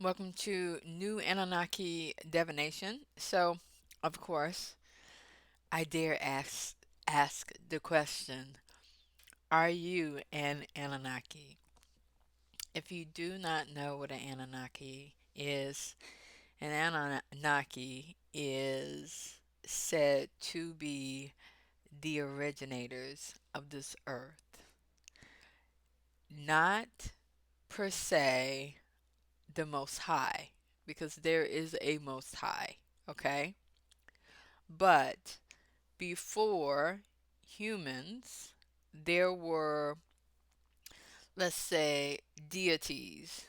Welcome to New Anunnaki Divination. So, of course, I dare ask the question, are you an Anunnaki? If you do not know what an Anunnaki is, an Anunnaki is said to be the originators of this earth. Not per se the Most High, because there is a Most High, okay? But before humans, there were, let's say, deities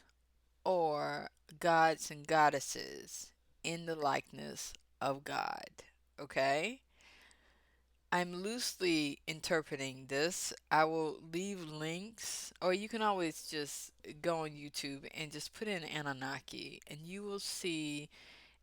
or gods and goddesses in the likeness of God. Okay? I'm loosely interpreting this. I will leave links, or you can always just go on YouTube and just put in Anunnaki, and you will see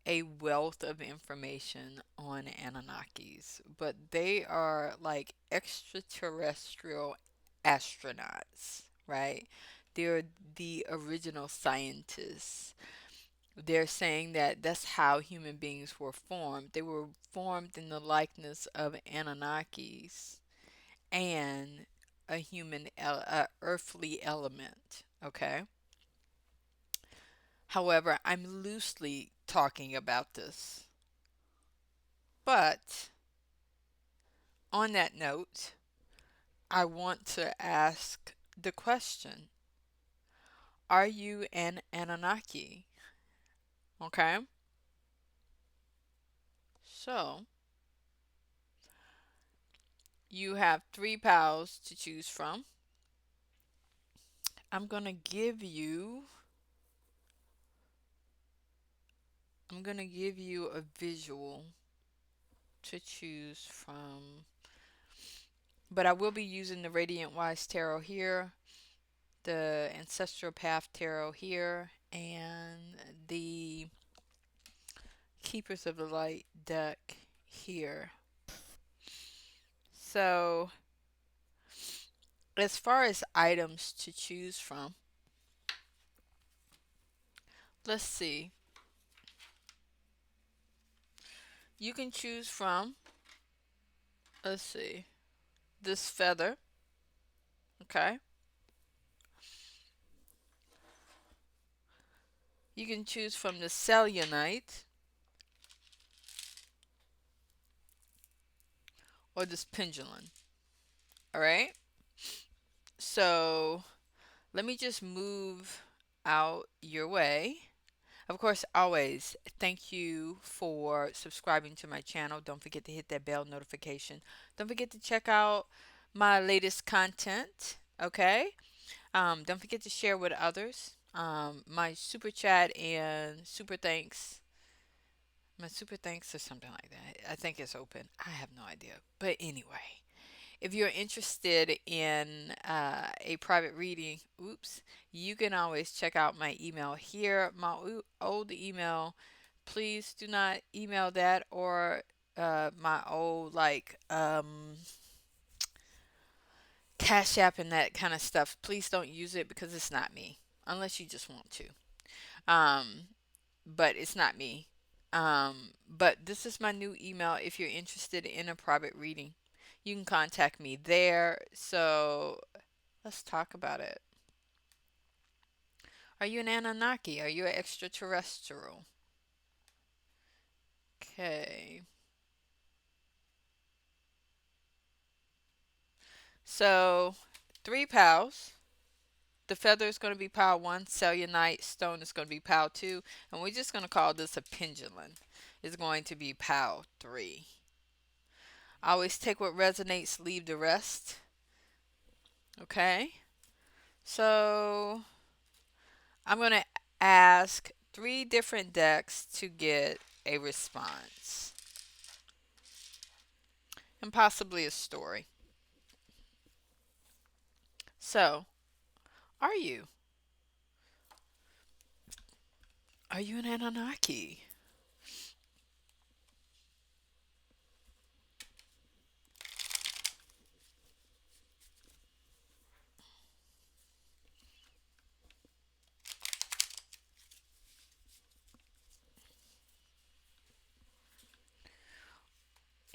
a wealth of information on Anunnakis, but they are like extraterrestrial astronauts, right? They're the original scientists. They're saying that that's how human beings were formed. They were formed in the likeness of Anunnakis and a earthly element, okay? However, I'm loosely talking about this. But on that note, I want to ask the question, are you an Anunnaki? Okay, so you have three pals to choose from. I'm gonna give you I'm gonna give you a visual to choose from. But I will be using the Radiant Wise Tarot here, the Ancestral Path Tarot here, and the Keepers of the Light deck here. So, as far as items to choose from, let's see. You can choose from, let's see, this feather, okay? You can choose from the selenite or this pendulum, all right? So, let me just move out your way. Of course, always thank you for subscribing to my channel. Don't forget to hit that bell notification. Don't forget to check out my latest content, okay? Don't forget to share with others. My super chat and super thanks, my super thanks or something like that. I think it's open. I have no idea. But anyway, if you're interested in a private reading, oops, you can always check out my email here. My old email, please do not email that, or my old Cash App and that kind of stuff. Please don't use it because it's not me, unless you just want to. Um, but it's not me. But this is my new email if you're interested in a private reading. You can contact me there. So let's talk about it. Are you an Anunnaki? Are you an extraterrestrial? Okay. So, three pals. The feather is going to be pile one. Selenite stone is going to be pile two. And we're just going to call this a pendulum. It's going to be pile three. Always take what resonates, leave the rest. Okay. So, I'm going to ask three different decks to get a response and possibly a story. So, are you? Are you an Anunnaki?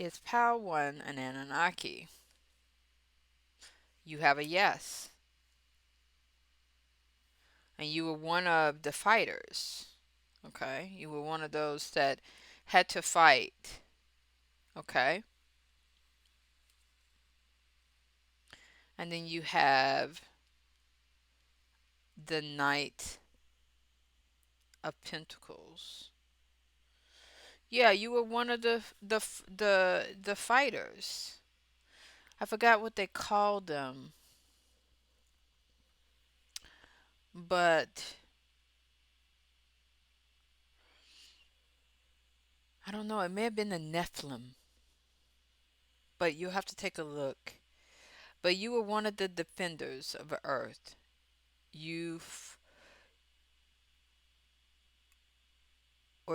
Is pile one an Anunnaki? You have a yes. And you were one of the fighters. Okay? You were one of those that had to fight. Okay? And then you have the Knight of Pentacles. Yeah, you were one of the fighters. I forgot what they called them, but I don't know. It may have been the Nephilim, but you'll have to take a look. But you were one of the defenders of Earth. You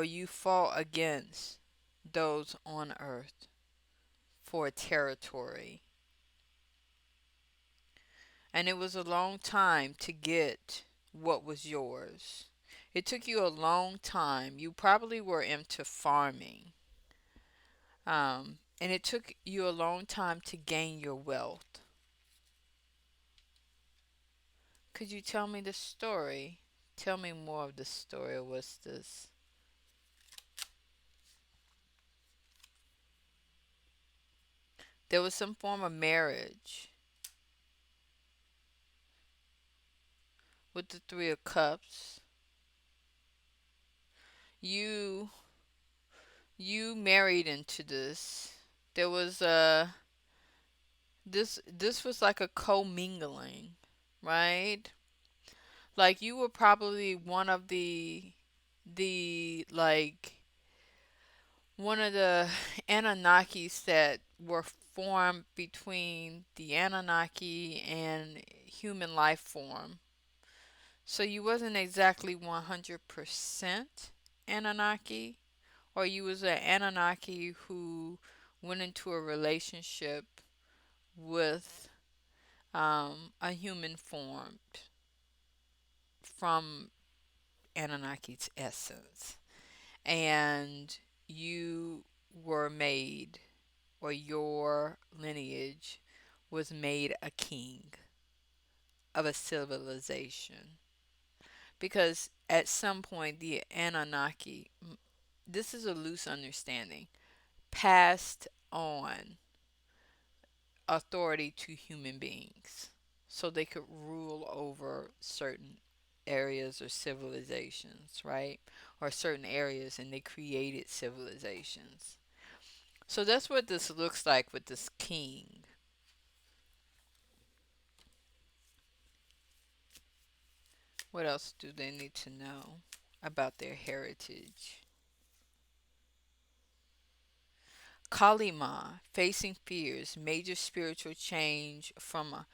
you fought against those on Earth for territory. And it was a long time to get what was yours. It took you a long time. You probably were into farming. And it took you a long time to gain your wealth. Could you tell me the story? Tell me more of the story. What's this? There was some form of marriage with the Three of Cups. You you married into this. There was a this was like a commingling, right? Like you were probably the one of the Anunnakis that were formed between the Anunnaki and human life form. So you wasn't exactly 100% Anunnaki, or you was an Anunnaki who went into a relationship with a human formed from Anunnaki's essence. And you were made, or your lineage was made a king of a civilization. Because at some point, the Anunnaki, this is a loose understanding, passed on authority to human beings so they could rule over certain areas or civilizations, right? Or certain areas, and they created civilizations. So that's what this looks like with this king. What else do they need to know about their heritage? Kalima, facing fears, major spiritual change from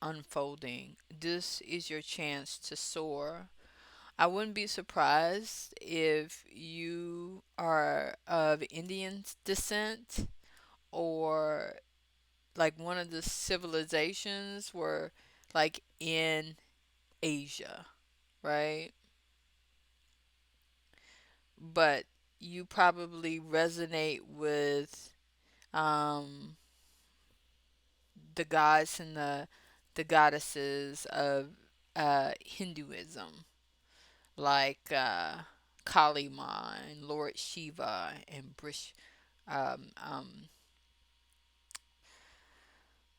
unfolding. This is your chance to soar. I wouldn't be surprised if you are of Indian descent, or like one of the civilizations were like in Asia, right? But you probably resonate with um, the gods and the goddesses of Hinduism, like Kali Ma and Lord Shiva and um, um,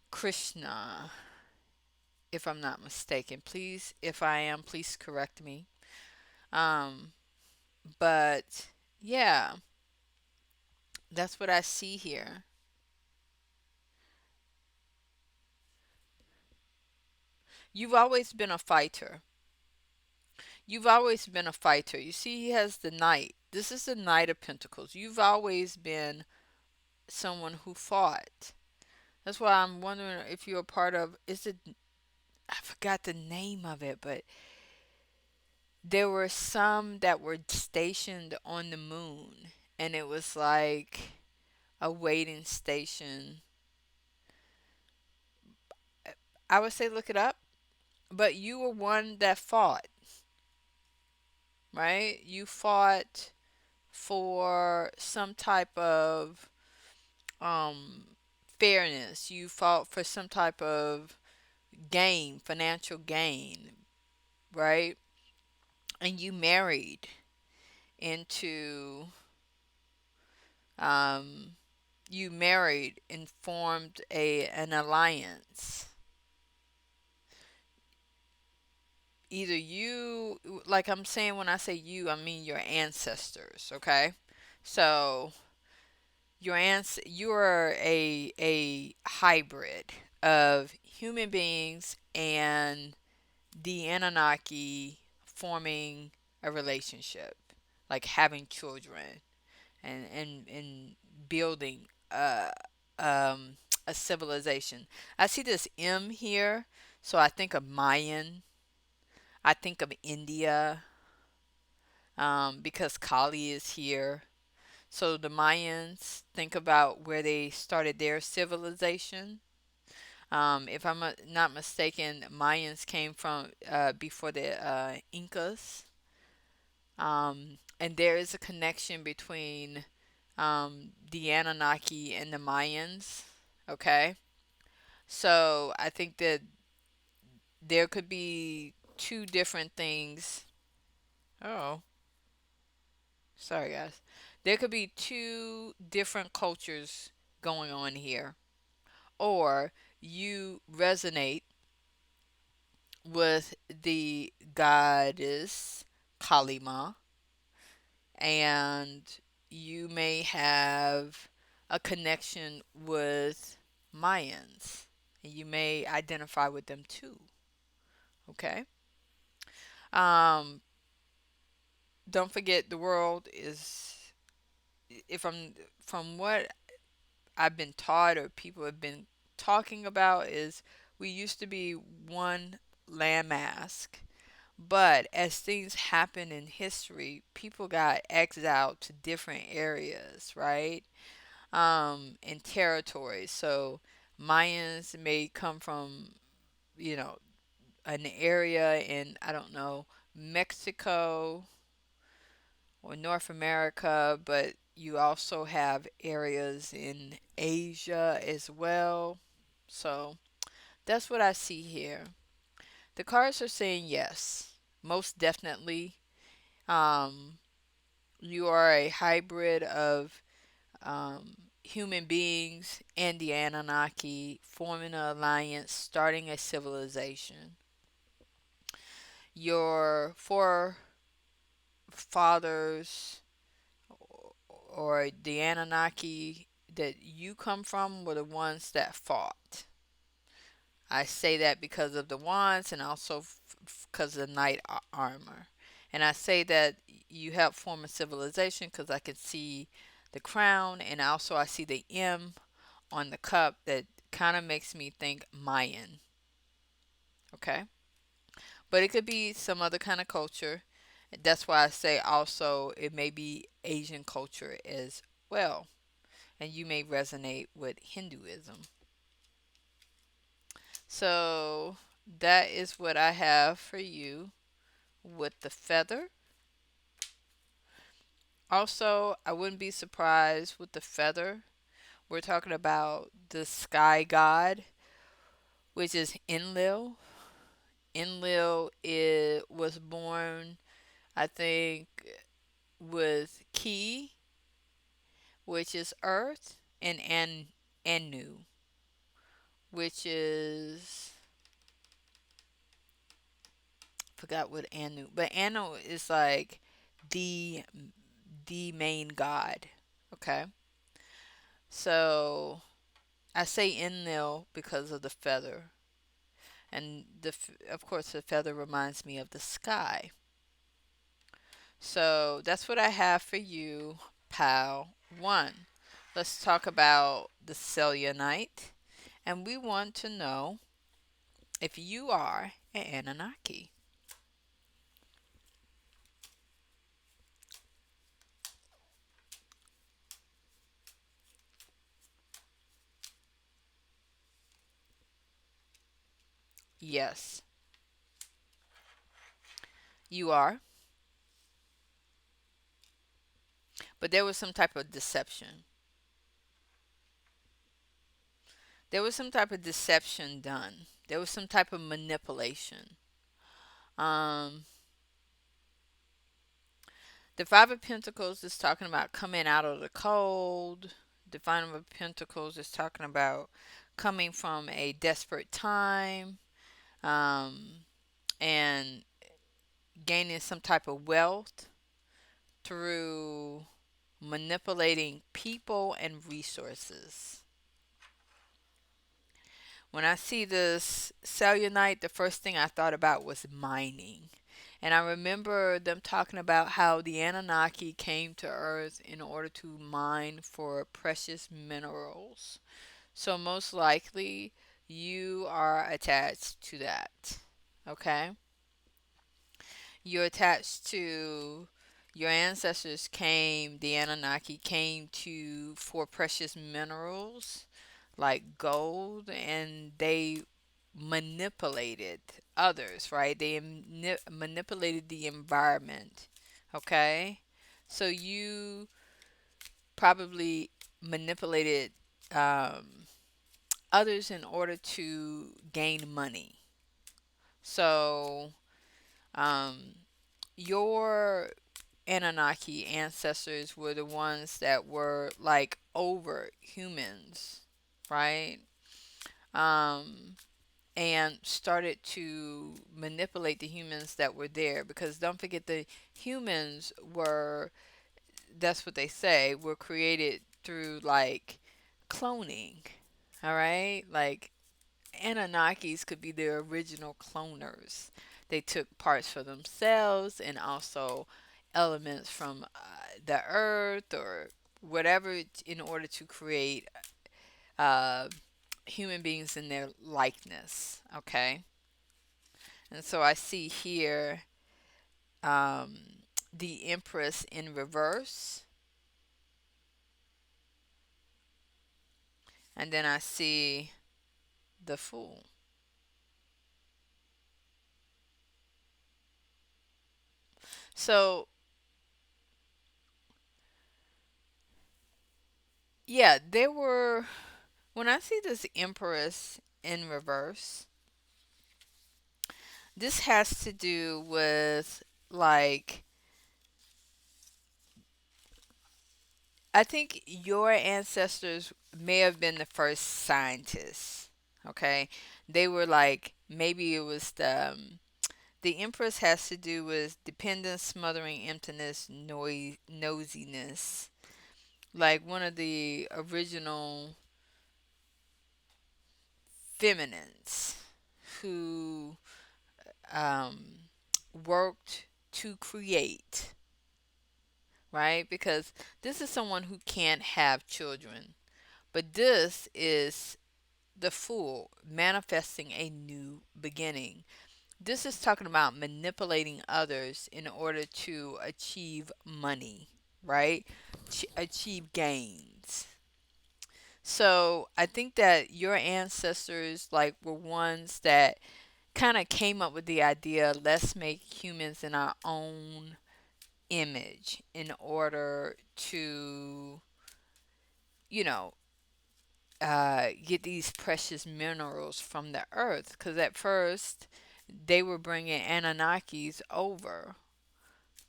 Krishna, if I'm not mistaken. Please, if I am, please correct me. Um, but yeah, that's what I see here. You've always been a fighter. You've always been a fighter. You see, he has the knight. This is the Knight of Pentacles. You've always been someone who fought. That's why I'm wondering if you're a part of. Is it? I forgot the name of it, but there were some that were stationed on the moon, and it was like a waiting station. I would say look it up, but you were one that fought, right? You fought for some type of um, fairness. You fought for some type of gain, financial gain, right? And into um, you married and formed a an alliance. Either you, like I'm saying, when I say you, I mean your ancestors, okay? So you're a hybrid of human beings and the Anunnaki forming a relationship, like having children and building um, a civilization. I see this M here, so I think of Mayan. I think of India because Kali is here. So the Mayans, think about where they started their civilization. If I'm not mistaken, Mayans came from before the Incas. And there is a connection between the Anunnaki and the Mayans. Okay. So I think that there could be two different things. Oh, sorry, guys. There could be two different cultures going on here. Or you resonate with the goddess Kalima, and you may have a connection with Mayans. And you may identify with them too. Okay. Um, don't forget the world is, if I'm from what I've been taught or people have been talking about, is we used to be one landmass. But as things happen in history, people got exiled to different areas, right? And territories. So Mayans may come from, you know, an area in, I don't know, Mexico or North America, but you also have areas in Asia as well. So that's what I see here. The cards are saying yes, most definitely. Um, you are a hybrid of human beings and the Anunnaki, forming an alliance, starting a civilization. Your forefathers or the Anunnaki that you come from were the ones that fought. I say that because of the wands and also because of the knight armor. And I say that you help form a civilization because I can see the crown, and also I see the M on the cup that kind of makes me think Mayan. Okay. But it could be some other kind of culture. That's why I say also it may be Asian culture as well. And you may resonate with Hinduism. So that is what I have for you with the feather. Also, I wouldn't be surprised with the feather. We're talking about the sky god, which is Enlil. Enlil was born, I think, with Ki, which is earth, and Anu, which is, forgot what Anu, but Anu is like the the main god. Okay, so I say Enlil because of the feather, and of course the feather reminds me of the sky. So that's what I have for you, pal one. Let's talk about the selenite, and we want to know if you are an Anunnaki. Yes, you are. But there was some type of deception. There was some type of deception done. There was some type of manipulation. Um, the Five of Pentacles is talking about coming out of the cold. The Five of Pentacles is talking about coming from a desperate time, um, and gaining some type of wealth through manipulating people and resources. When I see this cellulite, the first thing I thought about was mining. And I remember them talking about how the Anunnaki came to Earth in order to mine for precious minerals. So, most likely, you are attached to that. Okay? You're attached to your ancestors came, the Anunnaki came to for precious minerals like gold, and they manipulated others, right? They manipulated the environment. Okay? So you probably manipulated um, others in order to gain money. So um, your Anunnaki ancestors were the ones that were like over humans, right? Um, and started to manipulate the humans that were there, because don't forget the humans were, that's what they say, were created through like cloning. All right? Like Anunnakis could be the original cloners. They took parts for themselves and also elements from the earth or whatever in order to create uh, human beings in their likeness. Okay? And so I see here um, the Empress in reverse. And then I see the Fool. So, yeah, there were, when I see this Empress in reverse, this has to do with like, I think your ancestors may have been the first scientists. Okay, they were like, maybe it was the Empress has to do with dependence, smothering, emptiness, nosiness. Like one of the original feminines who um, worked to create, right? Because this is someone who can't have children. But this is the Fool manifesting a new beginning. This is talking about manipulating others in order to achieve money, right? Achieve gains. So I think that your ancestors like were ones that kind of came up with the idea, let's make humans in our own image in order to, you know, get these precious minerals from the earth. Because at first, they were bringing Anunnakis over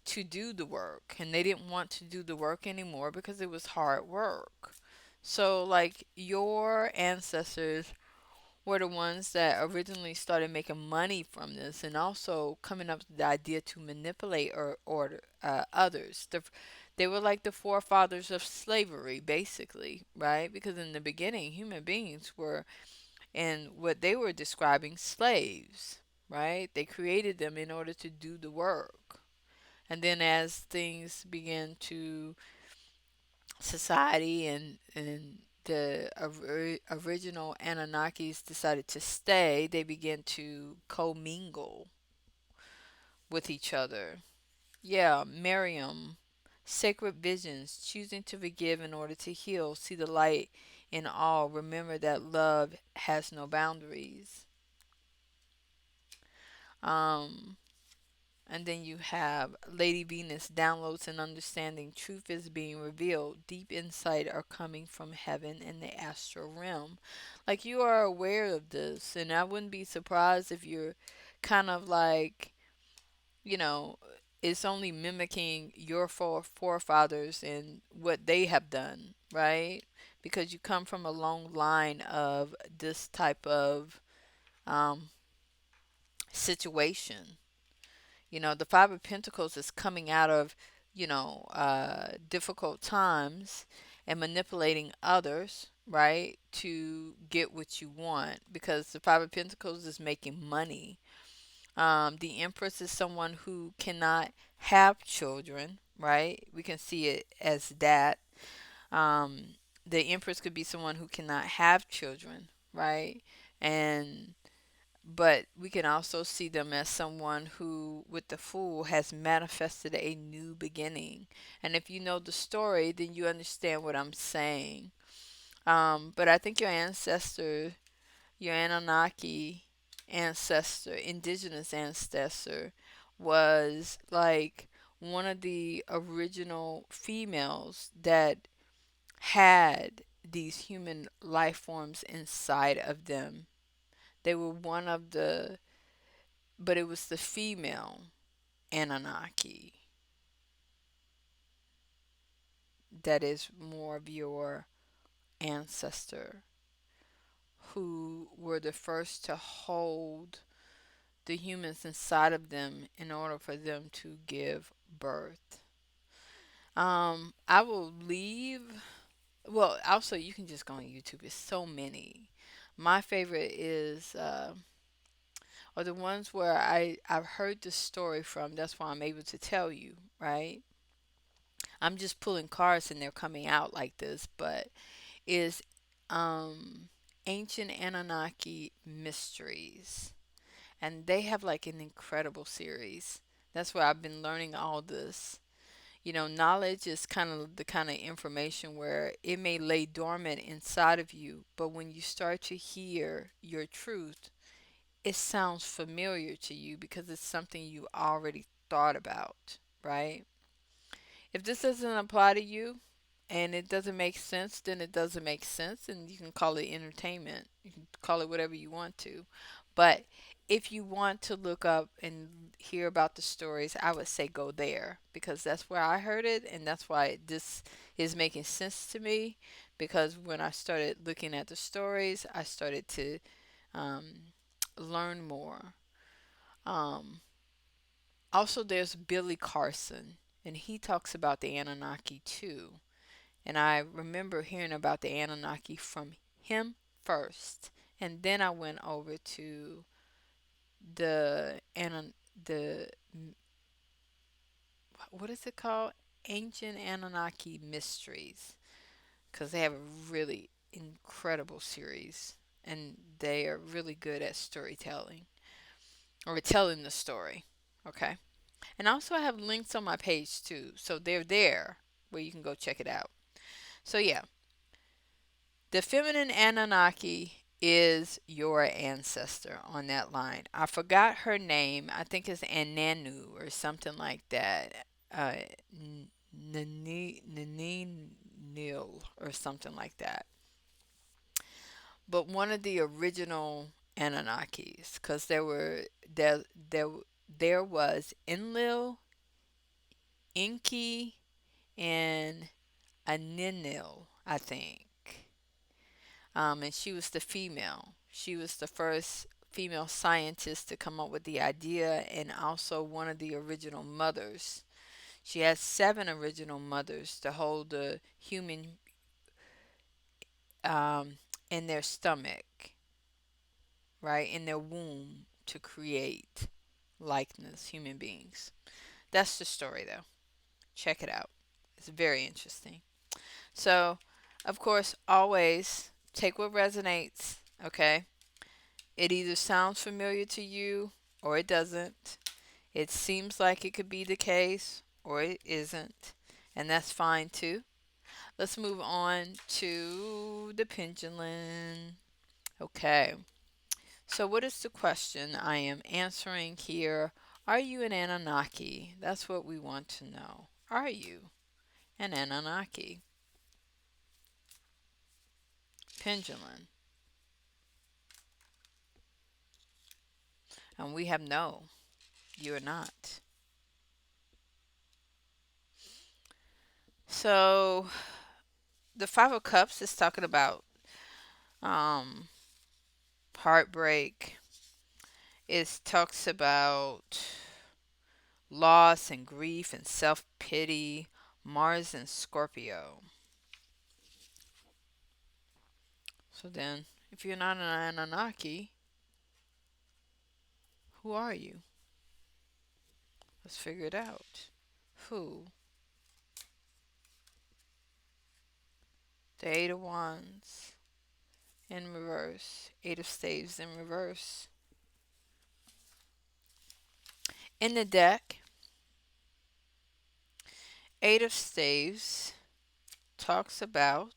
to do the work, and they didn't want to do the work anymore because it was hard work. So, like, your ancestors were the ones that originally started making money from this and also coming up with the idea to manipulate or others. They were like the forefathers of slavery, basically, right? Because in the beginning, human beings were, in what they were describing, slaves, right? They created them in order to do the work. And then as things began to society and the original Anunnakis decided to stay, they began to commingle with each other. Yeah, Miriam, sacred visions, choosing to forgive in order to heal, see the light in all, remember that love has no boundaries. Um, And then you have Lady Venus, downloads and understanding. Truth is being revealed. Deep insight are coming from heaven and the astral realm. Like, you are aware of this, and I wouldn't be surprised if you're kind of like, you know, it's only mimicking your forefathers and what they have done, right? Because you come from a long line of this type of um, situation. The Five of Pentacles is coming out of, difficult times and manipulating others, right, to get what you want, because the Five of Pentacles is making money. The Empress is someone who cannot have children, right? We can see it as that. Um, the Empress could be someone who cannot have children, right? And but we can also see them as someone who, with the Fool, has manifested a new beginning. And if you know the story, then you understand what I'm saying. But I think your ancestor, your Anunnaki ancestor, indigenous ancestor, was like one of the original females that had these human life forms inside of them. They were one of the, but it was the female Anunnaki that is more of your ancestor, who were the first to hold the humans inside of them in order for them to give birth. I will leave. Well, also you can just go on YouTube. It's so many. My favorite is are the ones where I've heard the story from. That's why I'm able to tell you, right? I'm just pulling cards and they're coming out like this, but is um Ancient Anunnaki Mysteries. And they have like an incredible series. That's where I've been learning all this. Knowledge is kind of the kind of information where it may lay dormant inside of you, but when you start to hear your truth, it sounds familiar to you because it's something you already thought about, right? If this doesn't apply to you and it doesn't make sense, then it doesn't make sense, and you can call it entertainment. You can call it whatever you want to. But if you want to look up and hear about the stories, I would say go there, because that's where I heard it, and that's why this is making sense to me. Because when I started looking at the stories, I started to um, learn more. Um, Also, there's Billy Carson, and he talks about the Anunnaki too. And I remember hearing about the Anunnaki from him first, and then I went over to the what is it called? Ancient Anunnaki Mysteries, because they have a really incredible series, and they are really good at storytelling or telling the story. Okay. And also, I have links on my page too. So they're there where you can go check it out. So, yeah, the feminine Anunnaki is your ancestor on that line. I forgot her name. I think it's Ananu or something like that. Uh, Nil or something like that. But one of the original Anunnakis, because there there was Enlil, Enki, and Aninil, I think. And she was the female. She was the first female scientist to come up with the idea, and also one of the original mothers. She had seven original mothers to hold the human um, in their stomach, right, in their womb, to create likeness, human beings. That's the story, though. Check it out. It's very interesting. So, of course, always take what resonates, okay? It either sounds familiar to you or it doesn't. It seems like it could be the case or it isn't, and that's fine too. Let's move on to the pendulum. Okay. So, what is the question I am answering here Are you an Anunnaki? That's what we want to know. Are you an Anunnaki? Pendulum. And we have no, you're not. So the Five of Cups is talking about um, heartbreak. It talks about loss and grief and self pity. Mars and Scorpio. So then, if you're not an Anunnaki, who are you? Let's figure it out. Who? The Eight of Wands in reverse. Eight of Staves in reverse. In the deck, Eight of Staves talks about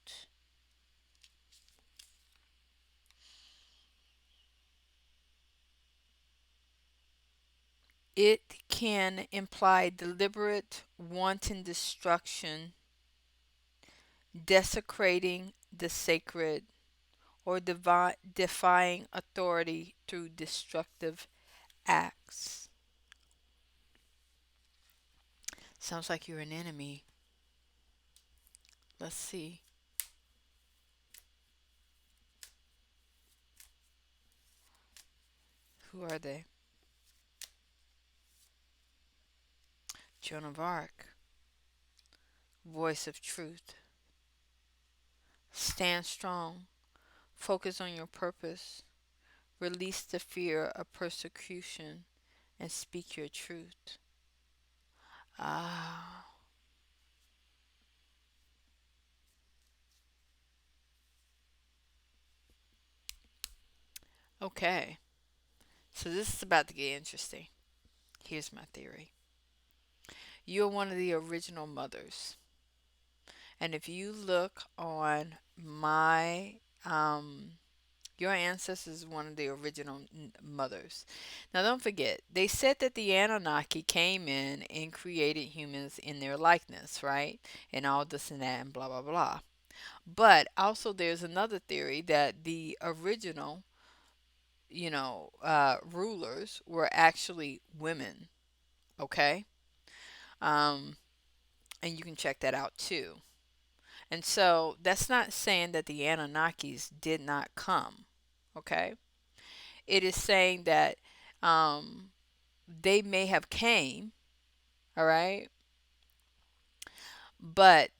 it can imply deliberate, wanton destruction, desecrating the sacred, or defying authority through destructive acts. Sounds like you're an enemy. Let's see. Who are they? Joan of Arc. Voice of truth. Stand strong. Focus on your purpose. Release the fear of persecution and speak your truth. Ah, okay. So this is about to get interesting. Here's my theory. You're one of the original mothers. And if you look on my your ancestors is one of the original mothers. Now, don't forget, they said that the Anunnaki came in and created humans in their likeness, right? And all this and that and blah, blah, blah. But also, there's another theory that the original, rulers were actually women, okay? Um, and you can check that out too. And so, that's not saying that the Anunnakis did not come, okay? It is saying that um, they may have came, all right, but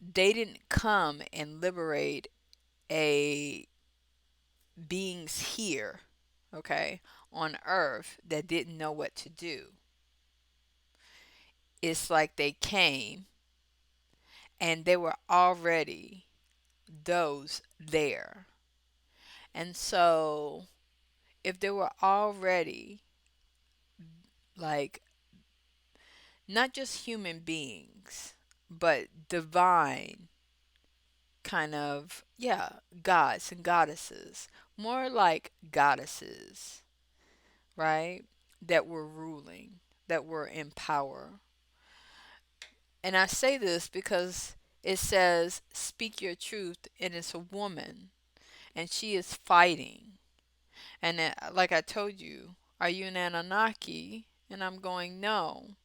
they didn't come and liberate a beings here, okay, on earth that didn't know what to do. It's like they came and they were already those there. And so if they were already like not just human beings, but divine kind of, yeah, gods and goddesses, more like goddesses, right? That were ruling, that were in power. And I say this because it says, speak your truth, and it's a woman, and she is fighting. And like I told you, are you an Anunnaki? And I'm going, no.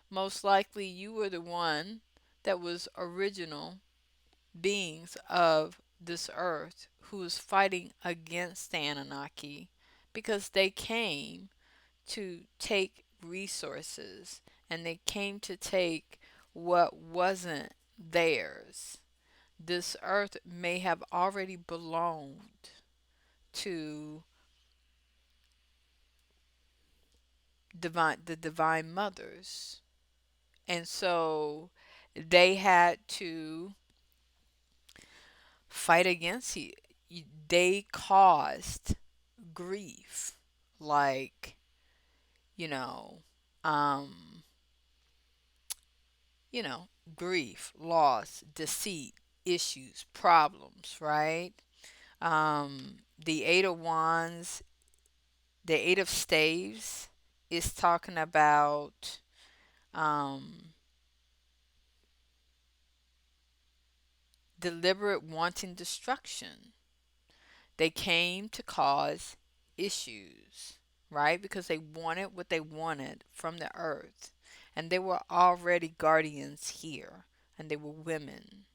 Most likely you were the one that was original beings of this earth who was fighting against the Anunnaki because they came to take resources and they came to take what wasn't theirs. This earth may have already belonged to the divine mothers. And so they had to fight against you. They caused grief, like, you know, um, you know, grief, loss, deceit, issues, problems, right? The Eight of Wands, the Eight of Staves is talking about um, deliberate wanton destruction. They came to cause issues, right? Because they wanted what they wanted from the earth. And they were already guardians here, and they were women.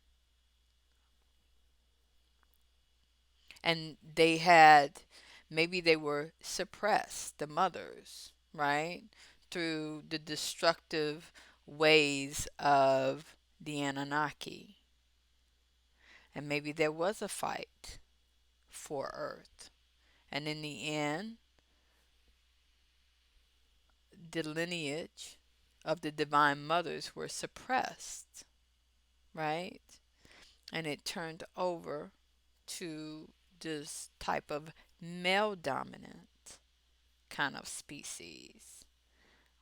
And they had, maybe they were suppressed, the mothers, right? Through the destructive ways of the Anunnaki. And maybe there was a fight for Earth. And in the end, the lineage of the divine mothers were suppressed, right? And it turned over to this type of male dominant kind of species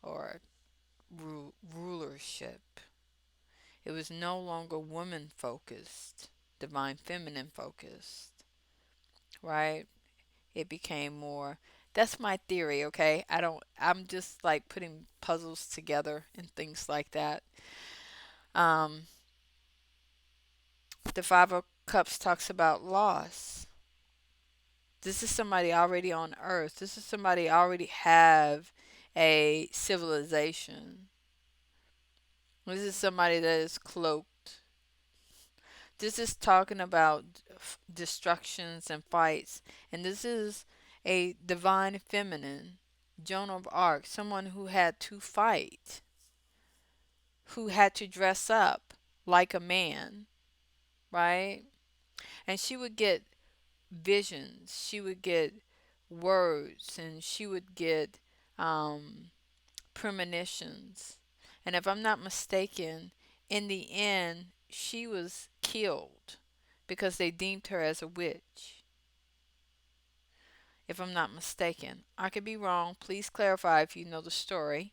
or rulership. It was no longer woman focused, divine feminine focused, right? It became more. That's my theory, okay? I'm just like putting puzzles together and things like that. Um, the Five of Cups talks about loss. This is somebody already on Earth. This is somebody already have a civilization. This is somebody that is cloaked. This is talking about destructions and fights. And this is a divine feminine, Joan of Arc, someone who had to fight, who had to dress up like a man, right? And she would get visions, she would get words, and she would get um, premonitions. And if I'm not mistaken, in the end, she was killed because they deemed her as a witch. If I'm not mistaken, I could be wrong. Please clarify if you know the story.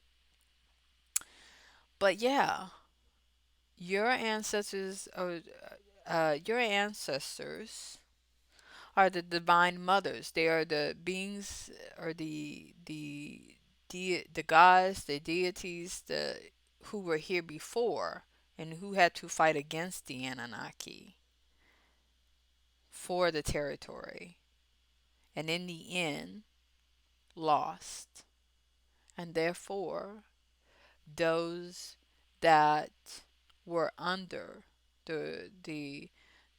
But yeah, your ancestors are the divine mothers. They are the beings or the gods, the deities, the who were here before and who had to fight against the Anunnaki for the territory, and in the end lost. And therefore, those that were under the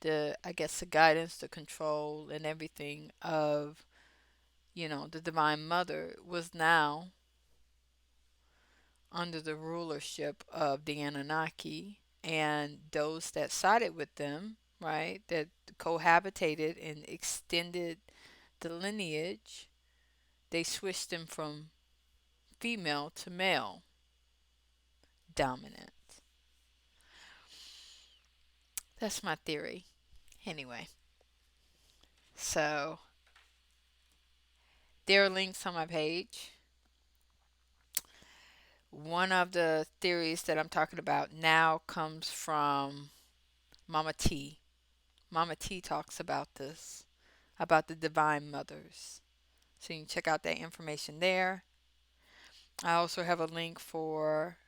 the I guess the guidance, the control, and everything of the Divine Mother was now under the rulership of the Anunnaki, and those that sided with them, right, that cohabitated and extended the lineage, they switched them from female to male dominant. That's my theory. Anyway, so there are links on my page. One of the theories that I'm talking about now comes from Mama T. Mama T talks about this, about the divine mothers. So you can check out that information there. I also have a link for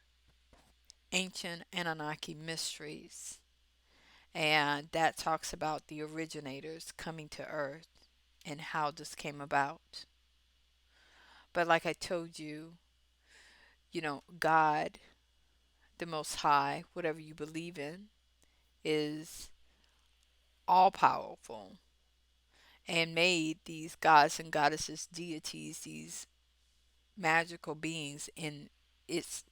Ancient Anunnaki Mysteries, and that talks about the originators coming to Earth and how this came about. But like I told you, God, the Most High, whatever you believe in, is all powerful and made these gods and goddesses, deities, these magical beings in its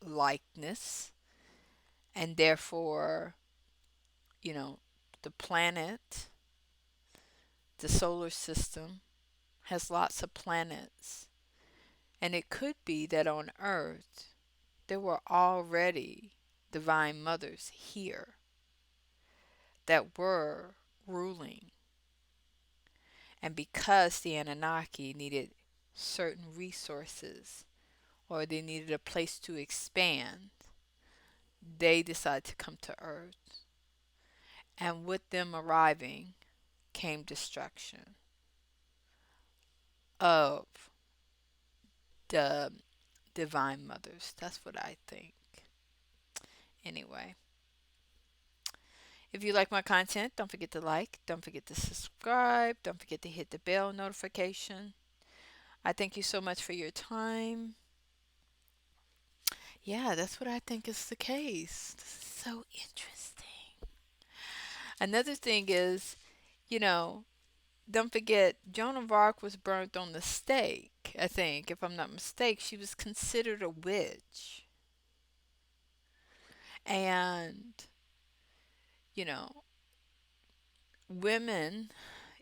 likeness. And therefore, you know, the planet, the solar system, has lots of planets. And it could be that on Earth, there were already divine mothers here that were ruling. And because the Anunnaki needed certain resources or they needed a place to expand, they decided to come to Earth. And with them arriving came destruction of the divine mothers. That's what I think. Anyway, if you like my content, don't forget to like, don't forget to subscribe, don't forget to hit the bell notification. I thank you so much for your time. Yeah, that's what I think is the case. This is so interesting. Another thing is, you know, don't forget Joan of Arc was burnt on the stake. I think, if I'm not mistaken, she was considered a witch. And, you know, women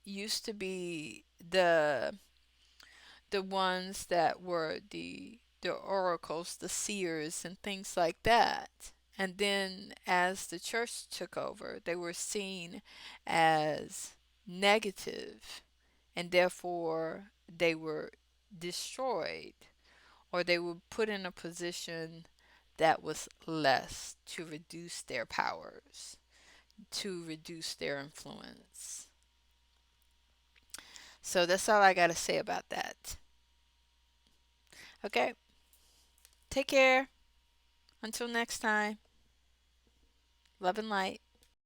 used to be the ones that were the oracles, the seers and things like that. And then as the church took over, they were seen as negative, and therefore they were destroyed, or they were put in a position that was less, to reduce their powers, to reduce their influence. So that's all I got to say about that. Okay, take care. Until next time, love and light.